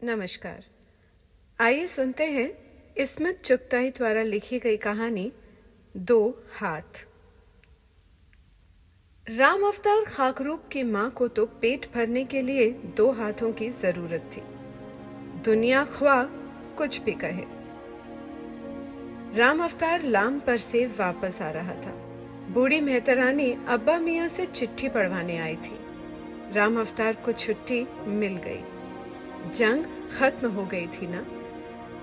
नमस्कार। आइए सुनते हैं इस्मत चुगताई द्वारा लिखी गई कहानी दो हाथ। राम अवतार खाकरूप की माँ को तो पेट भरने के लिए 2 हाथों की जरूरत थी, दुनिया ख्वाह कुछ भी कहे। राम अवतार लाम पर से वापस आ रहा था। बूढ़ी मेहतरानी अब्बा मियाँ से चिट्ठी पढ़वाने आई थी। राम अवतार को छुट्टी मिल गई। जंग खत्म हो गई थी ना,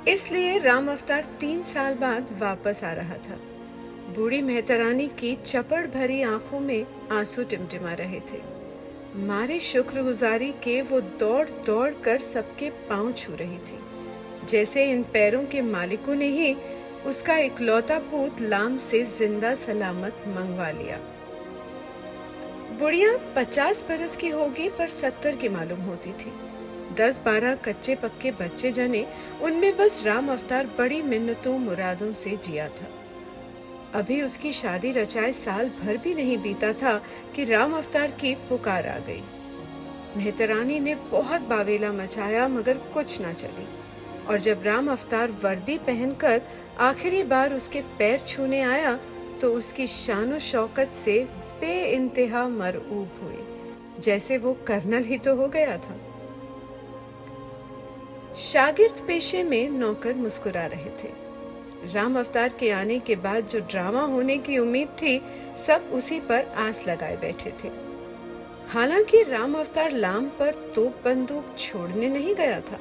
इसलिए राम अवतार 3 साल बाद वापस आ रहा था। बूढ़ी मेहतरानी की चपड़ भरी आंखों में आंसू टिमटिमा रहे थे। मारे शुक्रगुजारी के वो दौड़ दौड़ कर सबके पांव छू रही थी, जैसे इन पैरों के मालिकों ने ही उसका इकलौता पूत लाम से जिंदा सलामत मंगवा लिया। बुढ़िया 50 बरस की होगी पर 70 की मालूम होती थी। 10-12 कच्चे पक्के बच्चे जने, उनमें बस राम अवतार बड़ी मिन्नतों मुरादों से जिया था। अभी उसकी शादी रचाए साल भर भी नहीं बीता था कि राम अवतार की पुकार आ गई। मेहतरानी ने बहुत बावेला मचाया मगर कुछ ना चली, और जब राम अवतार वर्दी पहनकर आखिरी बार उसके पैर छूने आया तो उसकी शान शौकत से बेइंतहा मरऊब हुई, जैसे वो कर्नल ही तो हो गया था। शागिर्द पेशे में नौकर मुस्कुरा रहे थे। राम अवतार के आने के बाद जो ड्रामा होने की उम्मीद थी, सब उसी पर आस लगाए बैठे थे। हालांकि राम अवतार लाम पर तोप बंदूक छोड़ने नहीं गया था,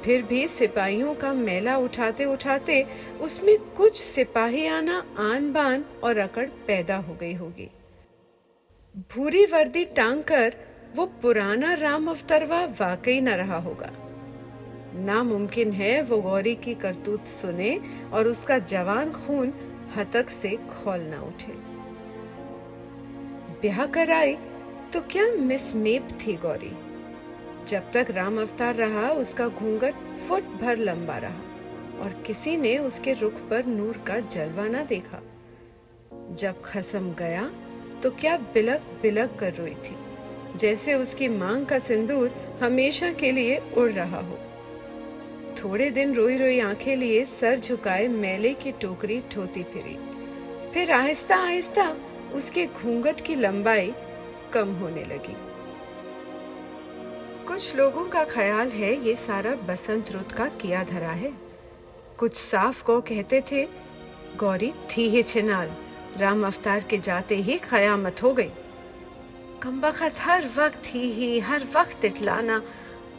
फिर भी सिपाहियों का मेला उठाते उठाते उसमें कुछ सिपाहियाना आन बान और अकड़ पैदा हो गई होगी। भूरी वर्दी टांग कर वो पुराना राम अवतरवा वाकई न रहा होगा। नामुमकिन है वो गौरी की करतूत सुने और उसका जवान खून हतक से खौल ना उठे। ब्याह कराई तो क्या मिस मेप थी गौरी। जब तक राम अवतार रहा उसका घूंघट फुट भर लंबा रहा और किसी ने उसके रुख पर नूर का जलवा ना देखा। जब खसम गया तो क्या बिलक बिलक कर रोई थी, जैसे उसकी मांग का सिंदूर हमेशा के लिए उड़ रहा हो। थोड़े दिन रोई रोई आंखें लिए सर झुकाए मेले की टोकरी ठोती फिरी, फिर आहिस्ता आहिस्ता उसके घूंघट की लंबाई कम होने लगी। कुछ लोगों का ख्याल है ये सारा बसंत रुत का किया धरा है। कुछ साफ को कहते थे गौरी थी ही छिनाल, राम अवतार के जाते ही कयामत हो गई। कमबख्त हर वक्त ही हर वक्त इटलाना,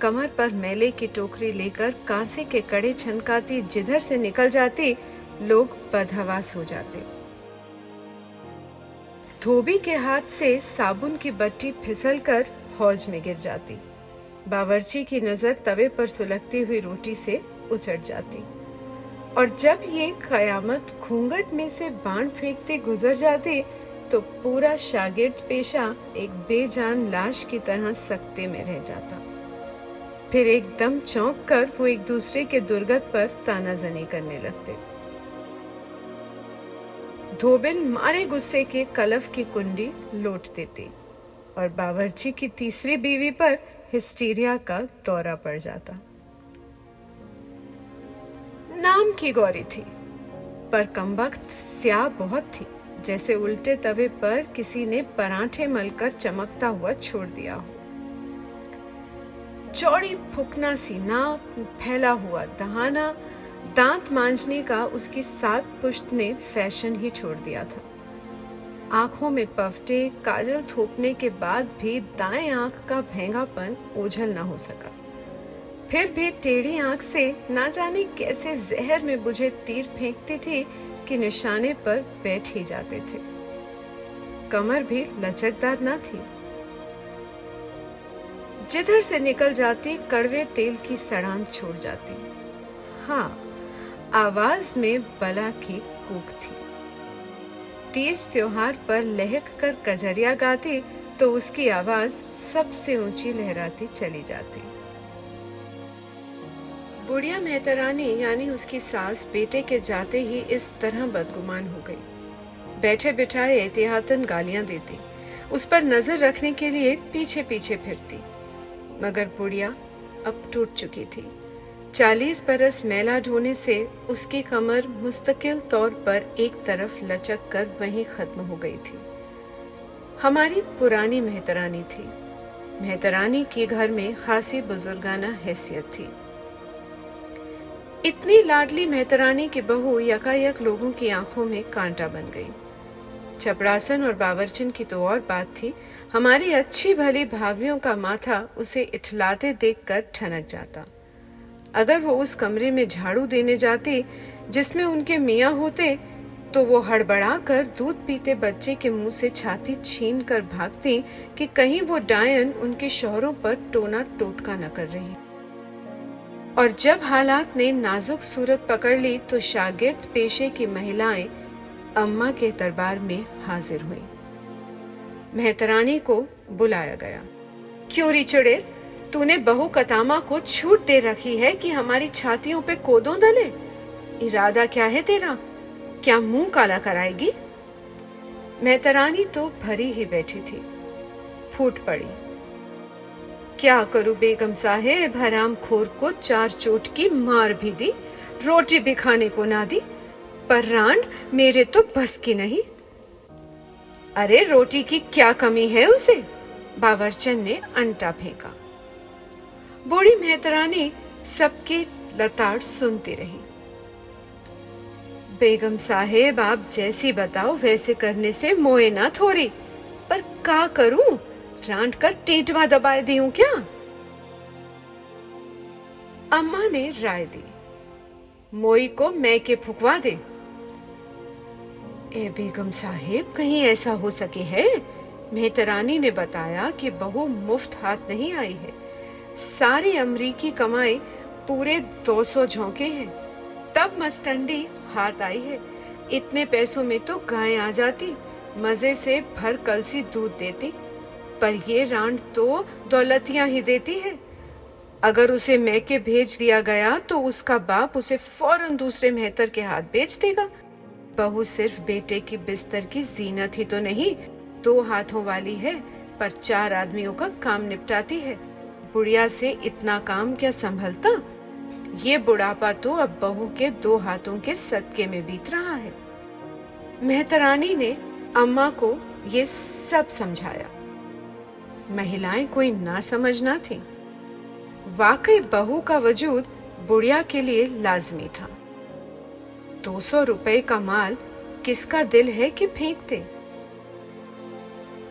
कमर पर मेले की टोकरी लेकर कांसे के कड़े छनकाती जिधर से निकल जाती, लोग बदहवास हो जाते। धोबी के हाथ से साबुन की बट्टी फिसलकर हौज में गिर जाती। बावर्ची की नजर तवे पर सुलगती हुई रोटी से उचट जाती, और जब ये कयामत घूंघट में से बाण फेंकते गुजर जाती तो पूरा शागिर्द पेशा एक बेजान लाश की तरह सकते में रह जाता। फिर एकदम चौंक कर वो एक दूसरे के दुर्गत पर तानाजनी करने लगते। धोबिन मारे गुस्से के कलफ की कुंडी लौट देती और बावर्ची की तीसरी बीवी पर हिस्टीरिया का दौरा पड़ जाता। नाम की गौरी थी, पर कमबख्त स्याह बहुत थी, जैसे उल्टे तवे पर किसी ने पराठे मलकर चमकता हुआ छोड़ दिया हो। चौड़ी फुकना सी नाक, फैला हुआ दहाना, दांत मांजने का उसकी 7 पुश्त ने फैशन ही छोड़ दिया था। आंखों में पफटे, काजल थोपने के बाद भी दाएं आंख का भेंगापन ओझल ना हो सका। फिर भी टेढ़ी आंख से ना जाने कैसे जहर में बुझे तीर फेंकती थी कि निशाने पर बैठ ही जाते थे। कमर भी लचकदार ना थी। जिधर से निकल जाती कड़वे तेल की सड़ान छोड़ जाती। हाँ, आवाज में बला की कूक थी। तीज त्योहार पर लहक कर कजरिया गाती तो उसकी आवाज सबसे ऊंची लहराती चली जाती। बुढ़िया मेहतरानी यानी उसकी सास बेटे के जाते ही इस तरह बदगुमान हो गई। बैठे बिठाए एहतियातन गालियां देती, उस पर नजर रखने के लिए पीछे पीछे फिरती, मगर बुढ़िया अब टूट चुकी थी। 40 बरस मैला ढोने से उसकी कमर मुस्तकिल तौर पर एक तरफ लचक कर वहीं खत्म हो गई थी। हमारी पुरानी मेहतरानी थी। मेहतरानी के घर में खासी बुजुर्गाना हैसियत थी। इतनी लाडली मेहतरानी की बहू यकायक लोगों की आंखों में कांटा बन गई। चपड़ासन और बावर्चन की तो और बात थी, हमारी अच्छी भली भाभियों का माथा उसे इठलाते देखकर ठनक जाता। अगर वो उस कमरे में झाड़ू देने जाती जिसमें उनके मियाँ होते, तो वो हड़बड़ा कर दूध पीते बच्चे के मुंह से छाती छीन कर भागती कि कहीं वो डायन उनके शौहरों पर टोना टोटका न कर रही। और जब हालात ने नाजुक सूरत पकड़ ली तो शागिर्द पेशे की महिलाएं अम्मा के दरबार में हाजिर हुई। मेहतरानी को बुलाया गया। क्यों री चुड़ैल, तूने बहू कतामा को छूट दे रखी है कि हमारी छातियों पे कोदों दले? इरादा क्या है तेरा? क्या मुंह काला कराएगी? मेहतरानी तो भरी ही बैठी थी, फूट पड़ी। क्या करूं बेगम साहेब, हराम खोर को 4 चोट की मार भी दी, रोटी भी खाने को ना दी, पर रांड मेरे तो बस की नहीं। अरे रोटी की क्या कमी है उसे? बावर्चन ने अंटा फेंका। बूढ़ी मेहतरानी सबकी लताड़ सुनती रही। बेगम साहेब, आप जैसी बताओ वैसे करने से मोए ना थोड़ी, पर का करूं, रांट कर टेंटवा दबाए दूं क्या? अम्मा ने राय दी, मोई को मैं के फुकवा दे। ए बेगम साहेब, कहीं ऐसा हो सके है? मेहतरानी ने बताया कि बहू मुफ्त हाथ नहीं आई है। सारी अमरीकी कमाई पूरे 200 झोंके हैं, तब मस्टंडी हाथ आई है। इतने पैसों में तो गाय आ जाती, मजे से भर कलसी दूध देती, पर ये रांड तो दौलतियां ही देती है। अगर उसे मैके भेज दिया गया तो उसका बाप उसे फौरन दूसरे मेहतर के हाथ बेच देगा। बहू सिर्फ बेटे की बिस्तर की जीनत ही तो नहीं, 2 हाथों वाली है, पर 4 आदमियों का काम निपटाती है। बुढ़िया से इतना काम क्या संभलता? ये बुढ़ापा तो अब बहू के 2 हाथों के सदके में बीत रहा है। मेहतरानी ने अम्मा को ये सब समझाया। महिलाएं कोई ना समझना थी। वाकई बहू का वजूद बुढ़िया के लिए लाजमी था। 200 रुपए का माल किसका दिल है कि फेंक दे?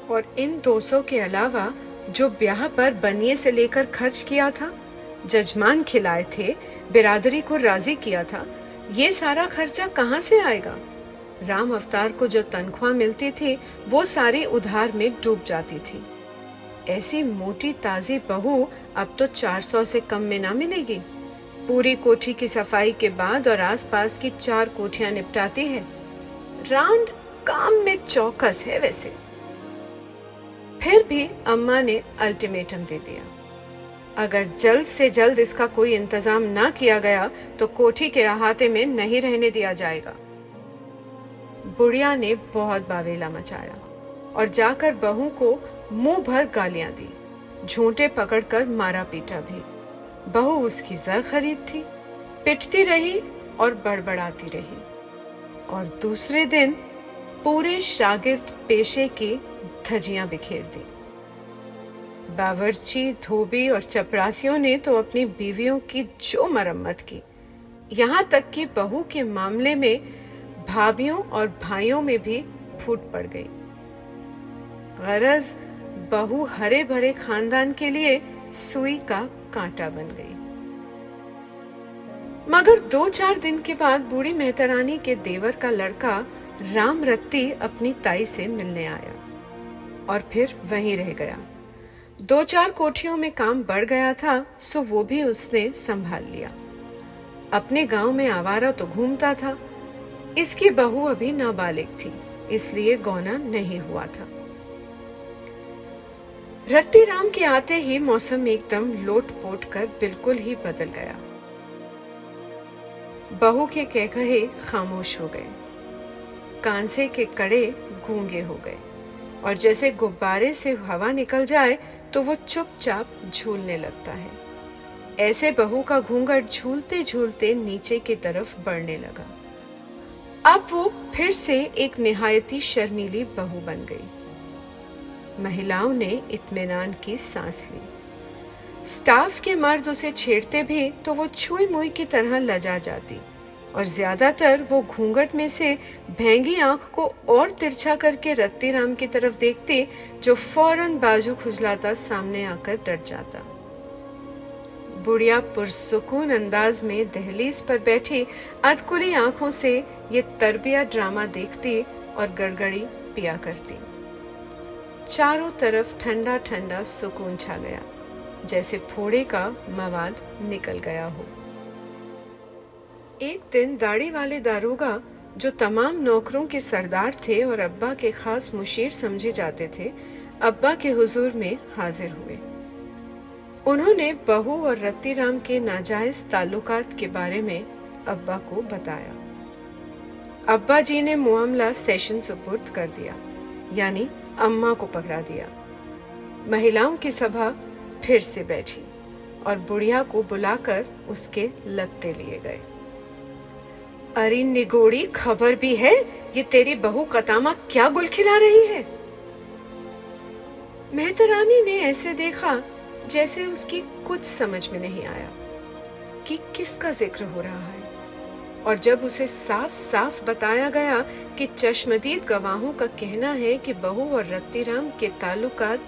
और इन 200 के अलावा जो ब्याह पर बनिए से लेकर खर्च किया था, जजमान खिलाए थे, बिरादरी को राजी किया था, ये सारा खर्चा कहाँ से आएगा? राम अवतार को जो तनख्वाह मिलती थी वो सारी उधार में डूब जाती थी। ऐसी मोटी ताजी बहू अब तो 400 से कम में ना मिलेगी। पूरी कोठी की सफाई के बाद और आसपास की 4 कोठियां निपटाती है। रांड काम में चौकस है वैसे। फिर भी अम्मा ने अल्टीमेटम दे दिया, अगर जल्द से जल्द इसका कोई इंतजाम ना किया गया तो कोठी के अहाते में नहीं रहने दिया जाएगा। बुढ़िया ने बहुत बावेला मचाया और जाकर बहू को मुंह भर गालियां दी, झूंटे पकड़कर मारा पीटा भी। बहू उसकी जर खरीद थी, पिटती रही और बड़बड़ाती रही। और दूसरे दिन पूरे शागिर्द पेशे की धज्जियां बिखेर दी। बावर्ची, धोबी और चपरासियों ने तो अपनी बीवियों की जो मरम्मत की, यहाँ तक कि बहू के मामले में भाभियों और भाइयों में भी फूट पड़ गई। गरज बहू हरे भरे खानदान के लिए सुई का कांटा बन गई। मगर 2-4 दिन के बाद बूढ़ी मेहतरानी के देवर का लड़का राम रत्ती अपनी ताई से मिलने आया और फिर वहीं रह गया। 2-4 कोठियों में काम बढ़ गया था, सो वो भी उसने संभाल लिया। अपने गांव में आवारा तो घूमता था। इसकी बहू अभी नाबालिग थी, इसलिए गौना नहीं हुआ था। रत्ती राम के आते ही मौसम एकदम लोट-पोट कर बिल्कुल ही बदल गया। बहू के कहकहे खामोश हो गए, कांसे के कड़े गूंगे हो गए और जैसे गुब्बारे से हवा निकल जाए तो वो चुपचाप झूलने लगता है। ऐसे बहू का घूंघट झूलते झूलते नीचे की तरफ बढ़ने लगा। अब वो फिर से एक निहायती शर्मीली बहू बन गई। महिलाओं ने इत्मीनान की सांस ली। स्टाफ के मर्द उसे छेड़ते भी तो वो छुई मुई की तरह लजा जाती और ज्यादातर वो घूंघट में से भेंगी आंख को और तिरछा करके रत्तीराम की तरफ देखती, जो फौरन बाजू खुजलाता सामने आकर डट जाता। बुढ़िया पुरसुकून अंदाज में दहलीज पर बैठी अधकुली आंखों से ये तरबिया ड्रामा देखती और गड़गड़ी पिया करती। चारों तरफ ठंडा ठंडा सुकून छा गया, जैसे फोड़े का मवाद निकल गया हो। एक दिन दाढ़ी वाले दारोगा, जो तमाम नौकरों के सरदार थे और अब्बा के खास मुशीर समझे जाते थे, अब्बा के हुजूर में हाजिर हुए। उन्होंने बहू और रत्तीराम के नाजायज ताल्लुकात के बारे में अब्बा को बताया। अब्बा जी ने मामला सेशन सुपुर्द कर दिया, यानी अम्मा को पकड़ा दिया। महिलाओं की सभा फिर से बैठी और बुढ़िया को बुलाकर उसके लत्ते लिए गए। अरे निगोड़ी, खबर भी है ये तेरी बहू कतामा क्या गुल खिला रही है? मेहतरानी ने ऐसे देखा जैसे उसकी कुछ समझ में नहीं आया कि किसका जिक्र हो रहा है, और जब उसे साफ साफ बताया गया कि चश्मदीद गवाहों का कहना है कि बहू और रत्तीराम के ताल्लुकात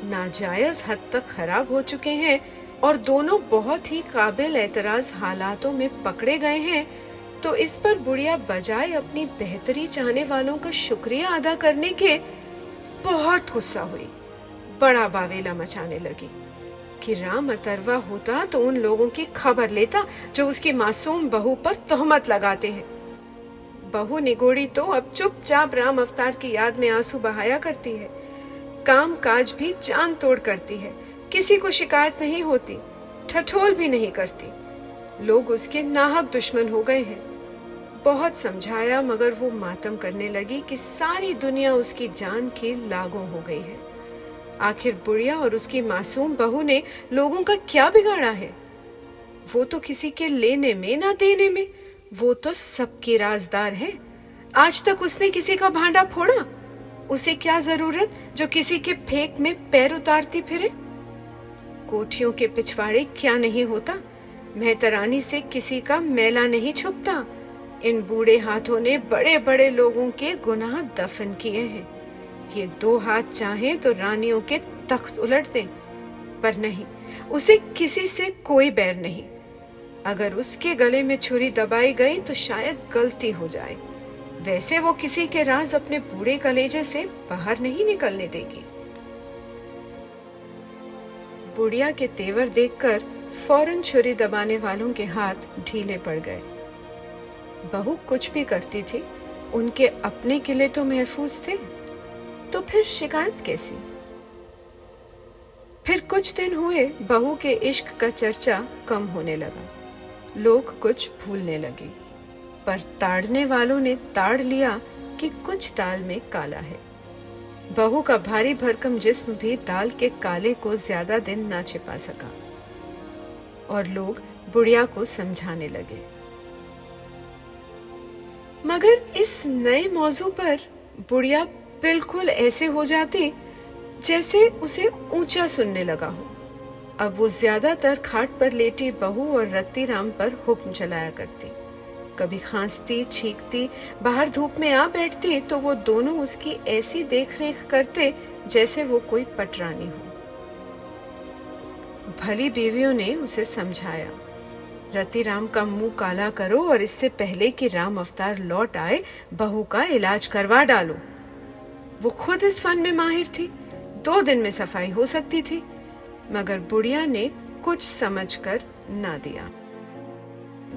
नाजायज हद तक खराब हो चुके हैं और दोनों बहुत ही काबिल एतराज हालातों में पकड़े गए हैं, तो इस पर बुढ़िया बजाय अपनी बेहतरी चाहने वालों का शुक्रिया अदा करने के बहुत गुस्सा हुई। बड़ा बावेला मचाने लगी कि राम अतरवा होता तो उन लोगों की खबर लेता जो उसकी मासूम बहू पर तोहमत लगाते हैं। बहू निगोड़ी तो अब चुपचाप राम अवतार की याद में आंसू बहाया करती है, काम काज भी जान तोड़ करती है, किसी को शिकायत नहीं होती, ठठोल भी नहीं करती। लोग उसके नाहक दुश्मन हो गए हैं। बहुत समझाया मगर वो मातम करने लगी कि सारी दुनिया उसकी जान की लागू हो गई है। आखिर बुढ़िया और उसकी मासूम बहू ने लोगों का क्या बिगाड़ा है? वो तो किसी के लेने में ना देने में, वो तो सबकी राजदार है। आज तक उसने किसी का भांडा फोड़ा? उसे क्या जरूरत जो किसी के फेक में पैर उतारती फिरे? कोठियों के पिछवाड़े क्या नहीं होता, मेहतरानी से किसी का मैला नहीं छुपता। इन बूढ़े हाथों ने बड़े बड़े लोगों के गुनाह दफन किए हैं। ये दो हाथ चाहे तो रानियों के तख्त उलट दें, पर नहीं, उसे किसी से कोई बैर नहीं। अगर उसके गले में छुरी दबाई गई तो शायद गलती हो जाए, वैसे वो किसी के राज अपने बूढ़े कलेजे से बाहर नहीं निकलने देगी। बुढ़िया के तेवर देखकर फौरन छुरी दबाने वालों के हाथ ढीले पड़ गए। बहू कुछ भी करती थी, उनके अपने किले तो महफूज थे, तो फिर शिकायत कैसी? फिर कुछ दिन हुए, बहू के इश्क का चर्चा कम होने लगा, लोग कुछ भूलने लगे, पर ताड़ने वालों ने ताड़ लिया कि कुछ दाल में काला है। बहू का भारी भरकम जिस्म भी दाल के काले को ज्यादा दिन ना छिपा सका और लोग बुढ़िया को समझाने लगे। मगर इस नए मौजू पर बुढ़िया बिल्कुल ऐसे हो जाती जैसे उसे ऊंचा सुनने लगा हो। अब वो ज्यादातर खाट पर लेटी बहू और रत्तीराम पर हुक्म चलाया करती। कभी खांसती, छींकती, बाहर धूप में आ बैठती तो वो दोनों उसकी ऐसी देखरेख करते जैसे वो कोई पटरानी हो। भली बीवियों ने उसे समझाया, रत्तीराम का मुंह काला करो और इससे पहले कि राम अवतार लौट आए बहू का इलाज करवा डालो। वो खुद इस फन में माहिर थी, 2 दिन में सफाई हो सकती थी, मगर बुढ़िया ने कुछ समझकर ना दिया।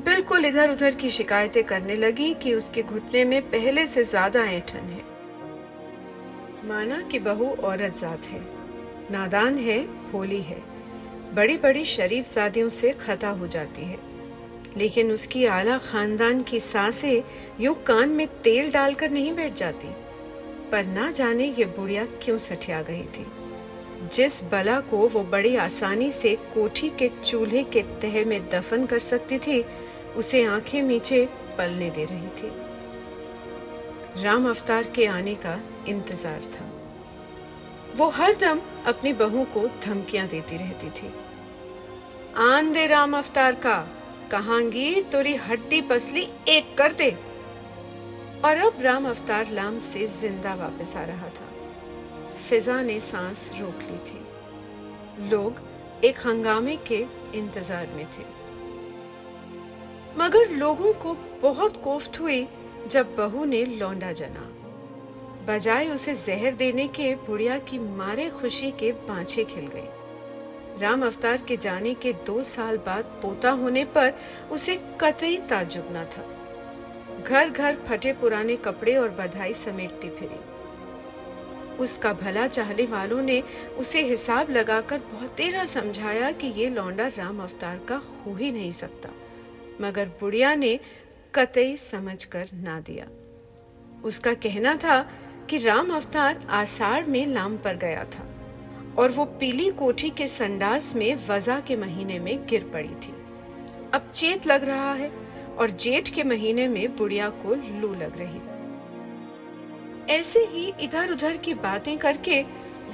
बिल्कुल इधर उधर की शिकायतें करने लगी कि उसके घुटने में पहले से ज्यादा ऐंठन है। माना कि बहू औरत जात है, नादान है, भोली है, बड़ी बड़ी शरीफ जादियों से खता हो जाती है, लेकिन उसकी आला खानदान की सासें यूं कान में तेल डालकर नहीं बैठ जाती। पर ना जाने ये बुढ़िया क्यों सठिया गई थी। जिस बला को वो बड़ी आसानी से कोठी के चूल्हे के तह में दफन कर सकती थी, उसे आंखें मीचे पलने दे रही थी। राम अवतार के आने का इंतजार था। वो हरदम अपनी बहू को धमकियां देती रहती थी। आन दे राम अवतार का, कहांगी तोरी हड्डी पसली एक कर दे। और अब राम अवतार लाम से जिंदा वापस आ रहा था। फिजा ने सांस रोक ली थी। लोग एक हंगामे के इंतजार में थे, मगर लोगों को बहुत कोफ्त हुई जब बहू ने लौंडा जना। बजाय उसे जहर देने के, बुढ़िया की मारे खुशी के बाँछे खिल गई। राम अवतार के जाने के 2 साल बाद पोता होने पर उसे कतई ताज्जुब न था। घर घर फटे पुराने कपड़े और बधाई समेटती फिरी। उसका भला चाहने वालों ने उसे हिसाब लगाकर बहुत देर समझाया कि ये लौंडा राम अवतार का हो ही नहीं सकता, मगर बुढ़िया ने कतई समझकर ना दिया। उसका कहना था कि राम अवतार आषाढ़ में लाम पर गया था और वो पीली कोठी के संडास में वज़ा के महीने में गिर पड़ी थी। अब चेत लग रहा है और जेठ के महीने में बुढ़िया को लू लग रही। ऐसे ही इधर उधर की बातें करके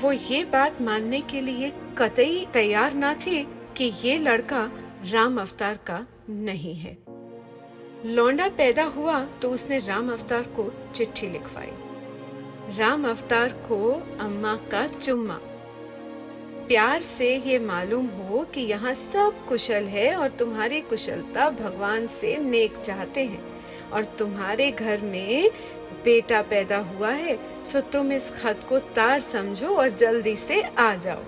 वो ये बात मानने के लिए कतई तैयार ना थी कि ये लड़का राम अवतार का नहीं है। लौंडा पैदा हुआ तो उसने राम अवतार को चिट्ठी लिखवाई। राम अवतार को अम्मा का चुम्मा। प्यार से ये मालूम हो कि यहाँ सब कुशल है और तुम्हारी कुशलता भगवान से नेक चाहते हैं और तुम्हारे घर में बेटा पैदा हुआ है, सो तुम इस खत को तार समझो और जल्दी से आ जाओ।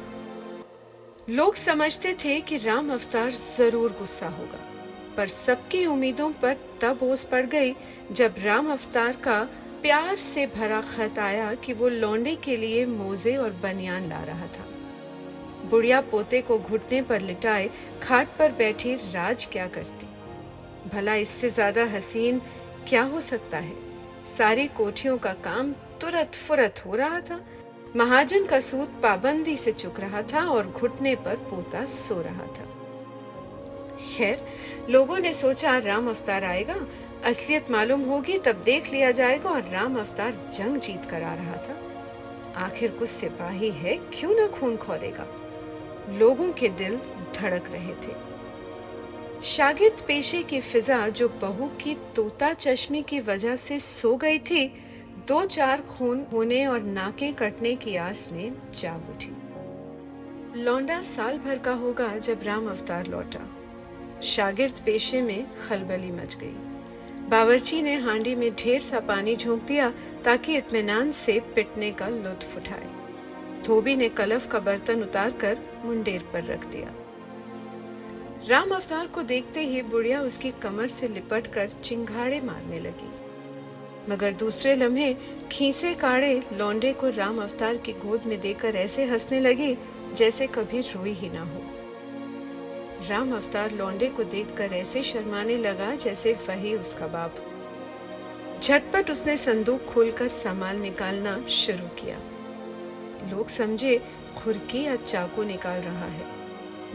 लोग समझते थे कि राम अवतार जरूर गुस्सा होगा, पर सबकी उम्मीदों पर तब ओस पड़ गई जब राम अवतार का प्यार से भरा खत आया कि वो लौंडे के लिए मोजे और बनियान ला रहा था। बुढ़िया पोते को घुटने पर लिटाए खाट पर बैठी राज क्या करती? भला इससे ज्यादा हसीन क्या हो सकता है? सारी कोठियों का काम तुरत फुरत हो रहा था। महाजन का सूद पाबंदी से चुक रहा था और घुटने पर पोता सो रहा था। खैर, लोगों ने सोचा राम अवतार आएगा, असलियत मालूम होगी, तब देख लिया जाएगा। और राम अवतार जंग जीत कर आ रहा था। आखिर कुछ सिपाही है, क्यों न खून खौलेगा। लोगों के दिल धड़क रहे थे। शागिर्द पेशे की फिजा जो बहू की तोता चश्मे की वजह से सो गई थी, 2-4 खून होने और नाकें कटने की आस में जाग उठी। लौंडा साल भर का होगा जब राम अवतार लौटा। शागिर्द पेशे में खलबली मच गई। बावर्ची ने हांडी में ढेर सा पानी झोंक दिया ताकि इत्मीनान से पिटने का लुत्फ उठाए। धोबी ने कलफ का बर्तन उतारकर मुंडेर पर रख दिया। राम अवतार को देखते ही बुढ़िया उसकी कमर से लिपटकर चिंगाड़े मारने लगी, मगर दूसरे लम्हे खीसे काढ़े लौंडे को राम अवतार की गोद में देकर ऐसे हंसने लगी जैसे कभी रोई ही ना हो। राम अवतार लौंडे को देखकर ऐसे शर्माने लगा जैसे वही उसका बाप। झटपट उसने संदूक खोलकर सामान निकालना शुरू किया। लोग समझे खुरकी या चाकू निकाल रहा है,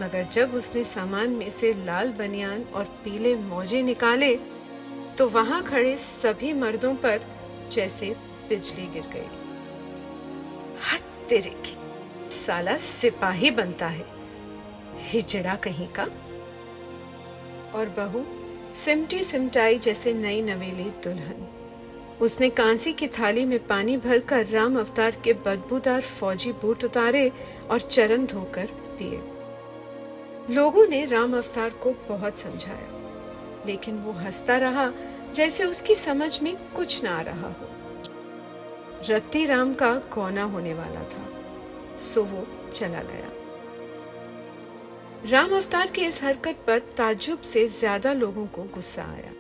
मगर जब उसने सामान में से लाल बनियान और पीले मोजे निकाले तो वहां खड़े सभी मर्दों पर जैसे बिजली गिर गई। हद तेरे की, साला सिपाही बनता है, हिजड़ा कहीं का। और बहू सिमटी सिमटाई जैसे नई नवेली दुल्हन। उसने कांसी की थाली में पानी भरकर राम अवतार के बदबूदार फौजी बूट उतारे और चरण धोकर पिए। लोगों ने राम अवतार को बहुत समझाया, लेकिन वो हंसता रहा जैसे उसकी समझ में कुछ ना आ रहा हो। रत्ती राम का गौना होने वाला था, सो वो चला गया। राम अवतार की इस हरकत पर ताज्जुब से ज्यादा लोगों को गुस्सा आया।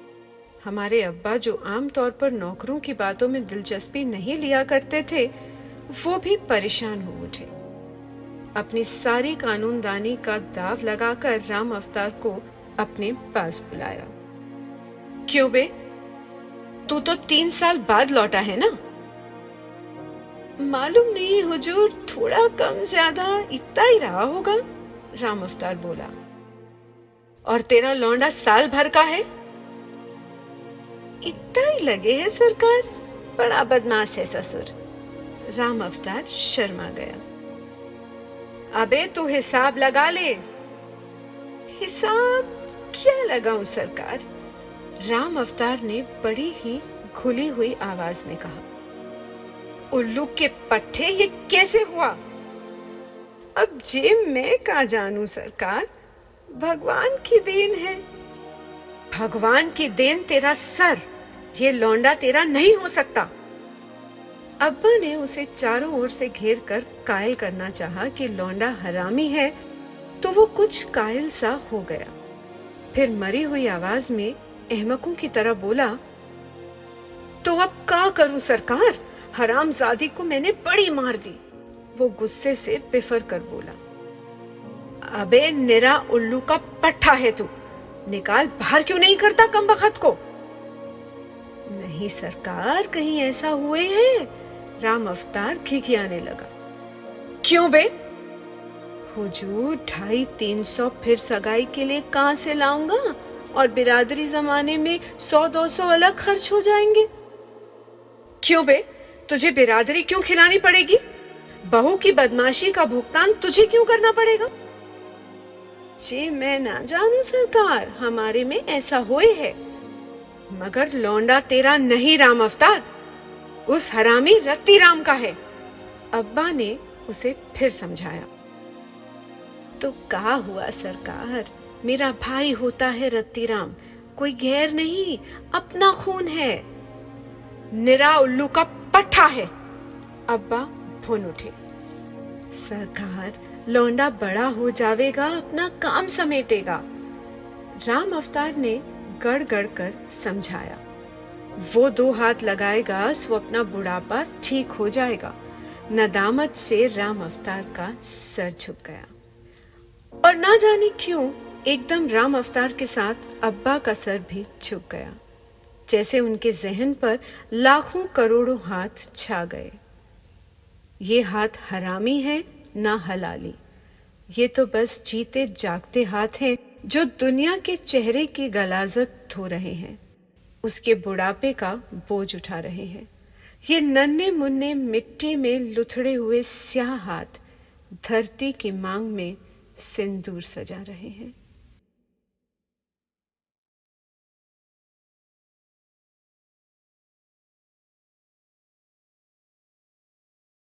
हमारे अब्बा जो आमतौर पर नौकरों की बातों में दिलचस्पी नहीं लिया करते थे, वो भी परेशान हो उठे। अपनी सारी कानूनदानी का दाव लगाकर राम अवतार को अपने पास बुलाया। क्यों बे, तू तो 3 साल बाद लौटा है ना? मालूम नहीं हुजूर, थोड़ा कम ज्यादा इतना ही रहा होगा, राम अवतार बोला। और तेरा लौंडा साल भर का है? इतना ही लगे है सरकार, बड़ा बदमाश है ससुर, राम अवतार शर्मा गया। अबे तू हिसाब लगा ले। हिसाब क्या लगाऊं सरकार, राम अवतार ने बड़ी ही खुली हुई आवाज में कहा। उल्लू के पट्टे, ये कैसे हुआ? अब जे मैं क्या जानूं सरकार, भगवान की देन है। भगवान की देन तेरा सर, ये लौंडा तेरा नहीं हो सकता। अब्बा ने उसे चारों ओर से घेर कर कायल करना चाहा कि लौंडा हरामी है, तो वो कुछ कायल सा हो गया। फिर मरी हुई आवाज में अहमकों की तरह बोला, तो अब क्या करूं सरकार, हरामजादी को मैंने बड़ी मार दी। वो गुस्से से बिफर कर बोला, अबे निरा उल्लू का पट्टा है तू, निकाल बाहर क्यों नहीं करता कमबख्त को। नहीं सरकार, कहीं ऐसा हुए है, राम अवतार खिखियाने लगा। क्यों बे? हुजूर 250-300 फिर सगाई के लिए कहां से लाऊंगा, और बिरादरी जमाने में 100-200 अलग खर्च हो जाएंगे। क्यों बे, तुझे बिरादरी क्यों खिलानी पड़ेगी? बहू की बदमाशी का भुगतान तुझे क्यों करना पड़ेगा? जी मैं ना जानू सरकार, हमारे में ऐसा होए है, मगर लौंडा तेरा नहीं राम अवतार, उस हरामी रत्ती राम का है। अब्बा ने उसे फिर समझाया। तो क्या हुआ सरकार, मेरा भाई होता है रत्ती राम, कोई गैर नहीं, अपना खून है। निरा उल्लू का पट्टा है, अब्बा भुन उठे। सरकार, लौंडा बड़ा हो जावेगा, अपना काम समेटेगा, राम अवतार ने गड़ कर समझाया। वो 2 हाथ लगाएगा सो अपना बुढ़ापा ठीक हो जाएगा। नदामत से राम अवतार का सर झुक गया, और ना जाने क्यों एकदम राम अवतार के साथ अब्बा का सर भी झुक गया, जैसे उनके जहन पर लाखों करोड़ों हाथ छा गए। ये हाथ हरामी है ना हलाली, ये तो बस जीते जागते हाथ हैं जो दुनिया के चेहरे की गलाजत धो रहे हैं, उसके बुढ़ापे का बोझ उठा रहे हैं। ये नन्हे मुन्ने मिट्टी में लुथड़े हुए स्याह हाथ धरती की मांग में सिंदूर सजा रहे हैं।